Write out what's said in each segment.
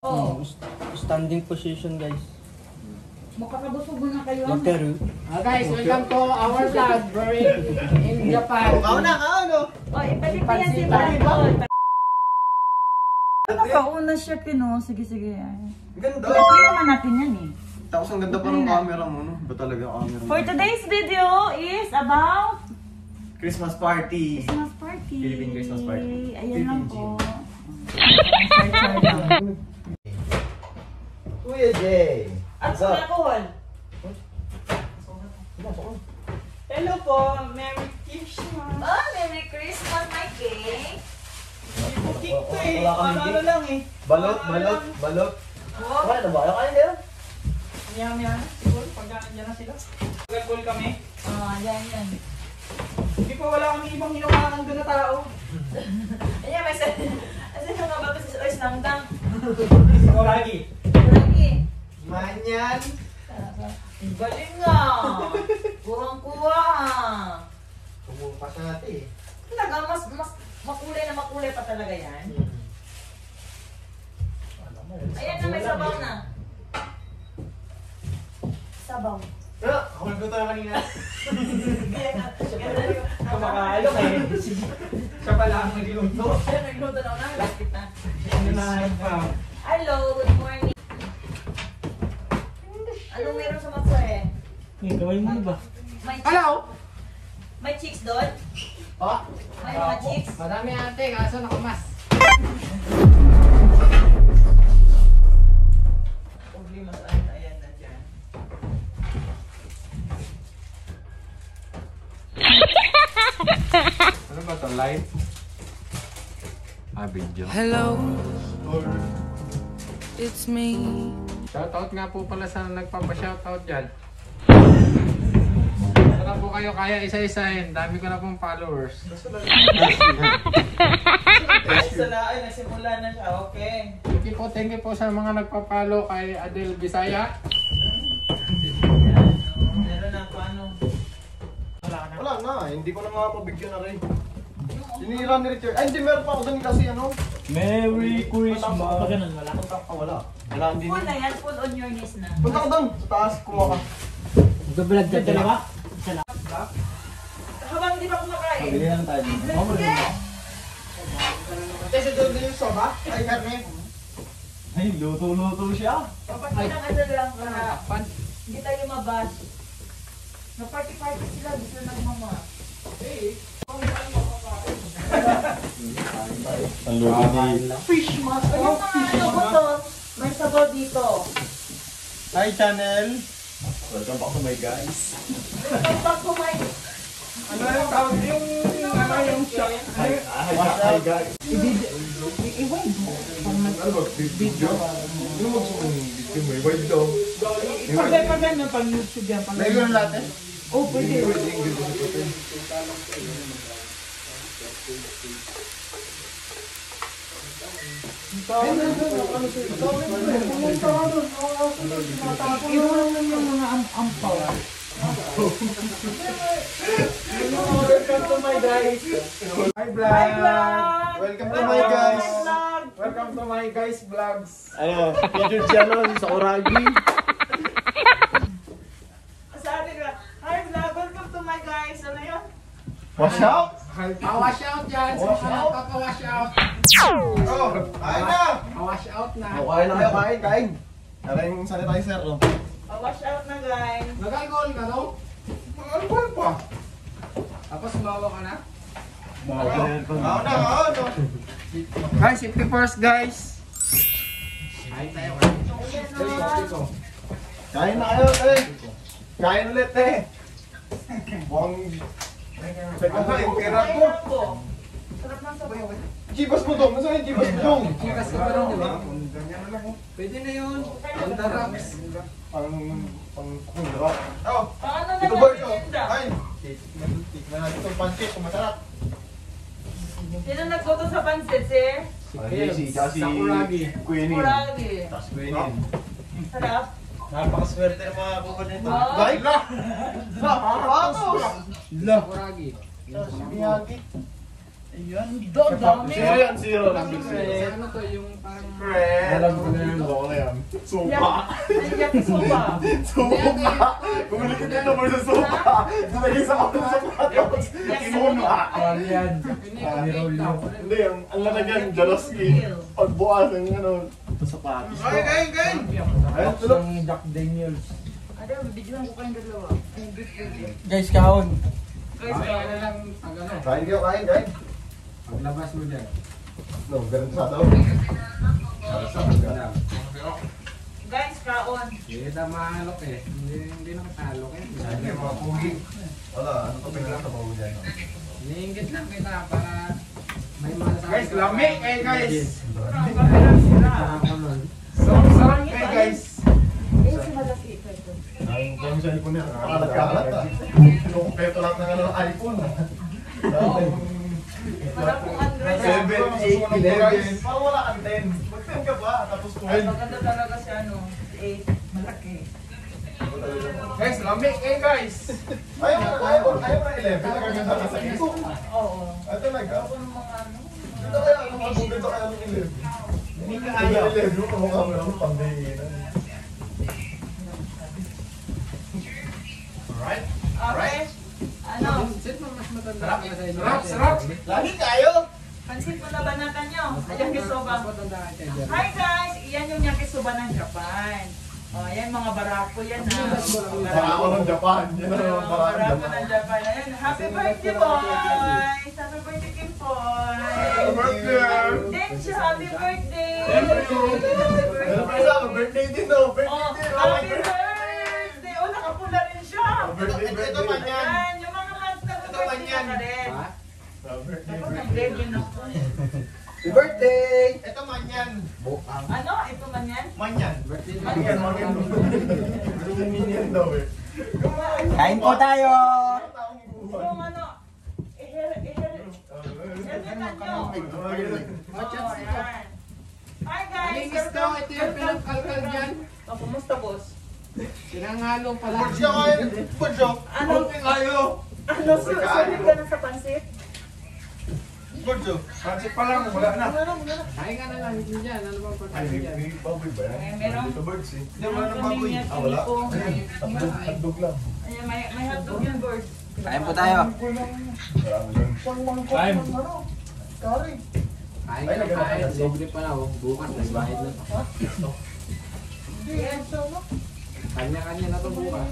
Oh. Standing position, guys. Makakabusog na kayo. Wakaru. Guys, welcome to our vlog. We're in Japan. Kauna. Oh, ibalik mo yan si Maribol. Nakauna siya, Pino. Sige. Ganda. Play naman natin yan eh. Tapos ang ganda pa ng camera mo, no? Ba talaga ang camera mo? For today's video is about Christmas party. Christmas party. Philippine Christmas party. Ayan lang po. Kuya Jay. At sa alcohol. Hello po, Merry Christmas. Oh, Merry Christmas, my king. Cooking to eh. Wala kami Ano lang eh. Balot. Oh, Kaya na ba? Kaya nila? Yan. Siguro, pagka nandiyan na sila. Pagkakul kami. yan. Hindi po wala kami ibang hinawakan doon na tao. Ayan, may asan yung mga bago sa ois namdang? Koragi. Lagi. Manyan. Galing nga. Kuwang-kuwa. Pumupas natin eh. Talaga, mas makulay pa talaga yan. Ayan na, may sabaw na. Sabaw. Ako nagluto na kanina. Kumakaalo eh. Siya pala ang nagluto. Ayan, nagluto na ako na. Lapit na. Nanahan pa. Hello, good morning. Anong meron sa matso eh? Gawin mo ba? May chicks doon? Oh, May mga chicks? madami ate, kaso nakamas. Problema sa akin, ayan na dyan. Ano ba ito? Live? Video. Hello, it's me. Shoutout nga po pala sa nagpapa-shoutout dyan. Sana po kayo kaya isa-isahin. Dami ko na pong followers. Ay, nagsimula na siya. Okay. Thank you po sa mga nagpa-follow kay Adel Bisaya. Meron na paano? Wala na, hindi ko na makapabigyan na rin. Sinira ni Richard. Ay, hindi, meron pa ako dun kasi ano. Merry Christmas. Ganun, wala. Wala. Wala, hindi. Full na yan, full on your knees na. Punta ka dun, sa taas, kumuha ka. Mag-vlog ka dalawa? Habang hindi pa kumakain. Bili lang tayo. Kasi doon din yung soba. Ay, karne. Ay, luto siya. Kapag pinang lang para hindi tayo mabas. Na-party-party sila, gusto nagmama. Ang luto ni... Fish mas. Yung mga ano ko to, may sabaw dito. Hi, channel! Welcome back to my guys. Pag kumain, Ano yung tawag? Yung shot. Hi, guys. Ano ba? Video? Ano mag-sumong video mo? Wide daw. Pagay na pang YouTube yan. May gano'n natin? Oh, pwede. Iwan yung mga ampaw. Welcome to my guys. Hi vlog. Hi vlog! Welcome to my guys. Welcome to my guys vlogs. Ano, featured siya nun sa Oragi. Sabi ka, hi vlog, welcome to my guys. Ano yun? Watch out! Pa-wash out dyan sa mga nagpapa-wash out. Oh, kain na! Pa-wash out na. Oh, kain na kayo, kain. Tara yung sanitizer, oh. Wash out na guys. Nag-alcohol ka no? Mag-alcohol pa. Tapos bawa ka na? Kaon na. Guys, safety first guys. Kain tayo. Kain na kayo, eh. Kain ulit, eh. Mukhang... Teka ka, yung pera ko. sarap ng sabaw. Chibas mo dong. Nasaan yung chibas mo dong? Chikas ka ba rin, di ba? Ganyan na lang, oh. Pwede na yun. Pandaraps. Pang kundra. Oh, Paano ito naman ba ito? tinda? Ay, tikman natin itong pancake kung masarap. Sino nagluto sa pansit, sir? Sakuragi. Queenie. Kuragi. Tapos Queenie. Sarap. Napakaswerte ng mga bukod nito. Oh. Bye! Nakakapos! Sakuragi. Miyagi. Ayan, dami. Zero yan, zero. Ano to yung parang... Alam ko na yung bako na yan. Sopa. Yakisoba. Sopa. Bumili ko din naman sa sopa. Nalagay sa ako sa sapatos. Sopa. Yan. Hindi, ang lalagyan, Jaloski. Pagbukas ng ano, sapatos. Kain! Ayun, tulog. Ang Jack Daniels. Ada, bibigyan ko kayong dalawa. Guys, kahon. Guys, Kain kayo, kain. Paglabas mo dyan. No, ganun sa daw. guys, kaon. Hindi na mahalok eh. Hindi na katalok eh. Hindi, mga pugi. Wala, ano pa pinagkatabaw dyan? Iniinggit lang kita para may masasabi. Guys, lamig eh guys! Ang kamera sila. Sarap eh guys! Eh, si Malaki. Ang kung sa iPhone niya, nakakalat-kalat ah. Kinukumpleto lang ng ano, iPhone. Wala pong Android. 7, 8, 11. Parang wala kang 10. Mag-10 ka ba? Tapos 12. Maganda talaga si ano, si 8. Malaki. Guys, lamig eh guys! Ayaw na 11. Nagaganda ka sa ito. Oo. Ay, talaga. Ako ng mga ano. Dito kaya, dito kaya ng 11. Hindi ka ayaw. 11, yung kamukha mo lang pambihinan. Alright? Okay. Ano? Sino mas matanda Sarap. ka sa inyo? Sarap! Lagi kayo! Pansit mo na banatan nyo. Yakisoba. Mas matanda ka dyan. Hi guys! Iyan yung yakisoba ng Japan. O, yan mga barako yan ha. Para ako ng Japan. Yan ang Mga parang barako Japan. ng Japan. Ayan, happy birthday boys! Happy birthday Kim Boy! Thank you, happy birthday! Happy birthday din no. Birthday Oh, din. happy birthday! Oh, nakapula rin siya! Ito man yan. Ayan, yung mga months na birthday ka rin. Ha? Dapat nag-debut ako. Happy birthday! Ito man yan. Ano? Ito man yan? Man yan. Birthday mo. Man yan, man yan. Minyan daw eh. Kain po tayo! Yung ano, helmetan nyo. Oh, yan. Hi guys! Malinis to. Ito yung pinagkalkal dyan. Oh, kumusta boss? Sinangalo pala. Pursyo kayo. Pursyo. Ano? Kayo. Ano? Sulit ka na sa pansit? Pursyo. Pansit pa lang, wala na. Kain ka na lang dyan. Ano bang Ay, pagkain dyan? may baboy ba yan? Eh, meron. Dito birds eh. Hindi, wala nang baboy. Ah, wala? Ayun, hotdog lang. Ayan, may hotdog yung board. Kain po tayo. Marami lang. Kain. Kain ka na kain. Libre pa na. oh. Bukas nagbayad na. Ayan. Kanya-kanya na to bukas.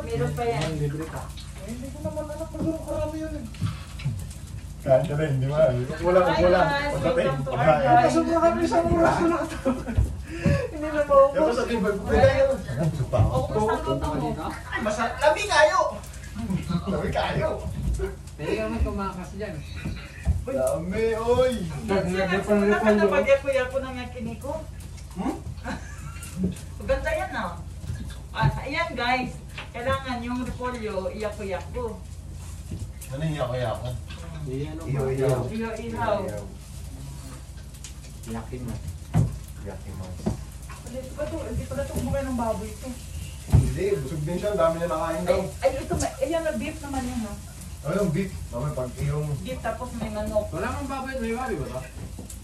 Meron pa yan. Ayun, libre ka. Kain ka rin, di ba? Wala. Pagdating. Pagkain. Sobrang kami sa oras na lang. Hindi na maubos. Yung sa team, bigay yan. Supa. O, kumusta ang luto mo? Ay, masarap. Labi kayo! Labi kayo! Pwede ka naman tumakas dyan. Dami, oy! Sinasunod ka na pag-yapo ng yakiniko? Maganda yan ah. Ayan guys, kailangan yung repolyo, iyapo-yapo. Ano yung yako-yako? Hindi ano Ihaw, ba? ihaw. Ihaw-ihaw. Yakin mo. Yakimas. Hindi pala ito kumakain ng baboy ito. Hindi, busog din siya. Ang dami niya nakain daw. Ay, ito, ayan na beef naman yan ha. Ano yung beef? Mamay, pag yung... Beef tapos may manok. Wala kang baboy. May baboy ba to?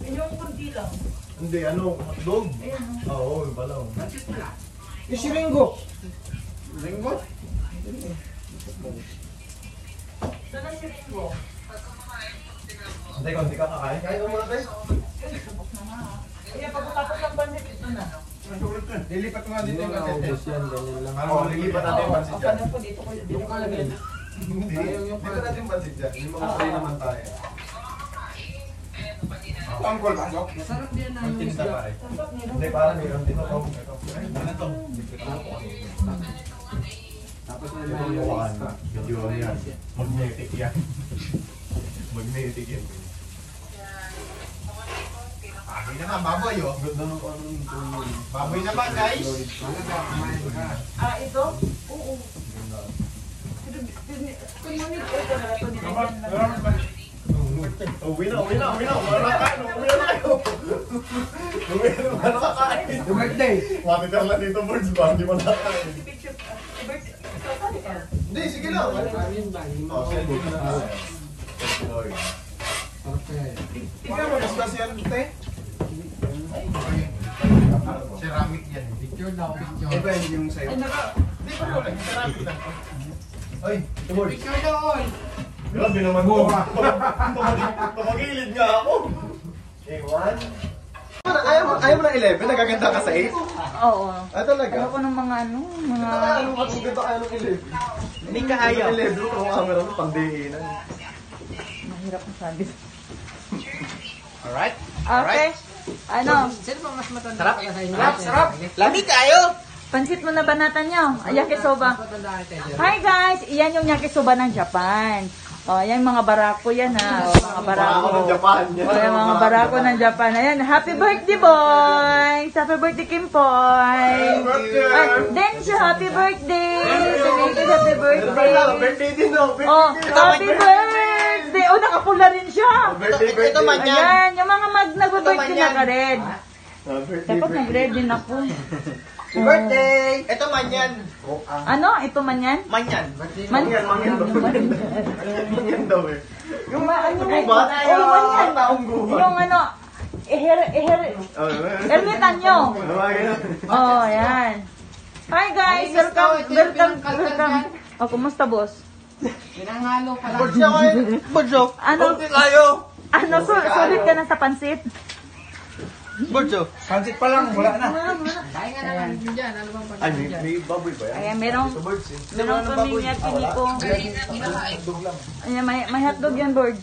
Yung kunti lang. Hindi, ano, hotdog? Ayan ha. Oo, yung pala. Bakit pala? Yung si Ringo. Linggo? Saan na si Ringo? Hindi, kung hindi ka kakain, kain mo muna tayo. Tapos na nga ha. Ayan, pagkatapos ng pansit, ito na. Lilipat ko nga dito yung Hindi katet. naubos yan. Ganyan lang. Oo, lilipat natin yung pansit Ang dyan. kanan po dito ko. Dito Yung ko kanin. lagyan. Hindi, dito natin yung pansit dyan. Yung mga free naman tayo. Tangkol pasok. Masarap din na yung Tinta isda. pare. Tapos meron. Hindi, parang mayroon dito. Ito. Ano to? Tapos na Ito yung yung mga ano, video ano yan. Magnetic yan. Magnetic yan. Baboy naman, baboy oh. Ganda nung ano yung Baboy naman guys. Mga ka, kumain ka. Ah, ito? Oo. Kumunit ko ito na ito. Nilagyan lang. Uwi na. Wala kain. Uwi na kayo. Uwi na. Wala kakain. Yung birthday. Monitor lang dito, birds ba? Hindi mo nakakain. Picture. Birthday. Sasali ka. Hindi, sige lang. Kanin ba? Hindi mo Oh, sige. maubos. Oy. Tingnan mo, discuss yan, te. Ceramic yan. Picture daw, picture. Iba yung sa'yo. Di ba mo lang, ceramic lang. Oy, tubol. Picture daw, oy. Grabe naman mo. Tumagilid nga ako. Okay, 1. Ayaw mo na 11? Nagaganda ka sa 8? Oo. Ah, talaga? Ayoko ng mga mga... Ano ka kung ganda kaya ng 11? Hindi ka ayaw. 11 kung camera mo, pangdiinan. Mahirap ang sabi. Alright. Okay. Ano? Sino ba mas matanda? Sarap. Sarap, sarap. Lamig kayo! Pansit mo na banatan nyo. Yakisoba. Hi guys! Iyan yung yakisoba ng Japan. O, yan mga barako yan ha. O, mga barako. Barako ng Japan. O, yan mga barako ng Japan. Ayan, happy birthday boys! Happy birthday Kimpoy! At Densyo, happy birthday! Belated happy birthday! Birthday din, no? Oh, happy birthday! Oh, nakapula rin siya! Birthday. Ito man yan. Ayan, yung mga nag-birthday na ka red. Birthday. Dapat nag-red din ako. Happy birthday! Ito man yan. Ano? Ito man yan? Man yan. Mangyan daw. Mangyan daw eh. Yung ano Yung gubat? Oh, man yan. Taong gubat. Yung ano, ermitan nyo. Ano ba ganyan? Oh, yan. Hi guys, welcome. Oh, kumusta boss? Pinangalo pala. Burjo! Ano, tayo! sulit ka na sa pansit? Burjo! Pansit pa lang, wala na. Kaya nga naman dyan. Ano bang Ay, pagkain may baboy ba yan? Ayan, merong pamilya kiniko. Ayan, may hotdog yan, board.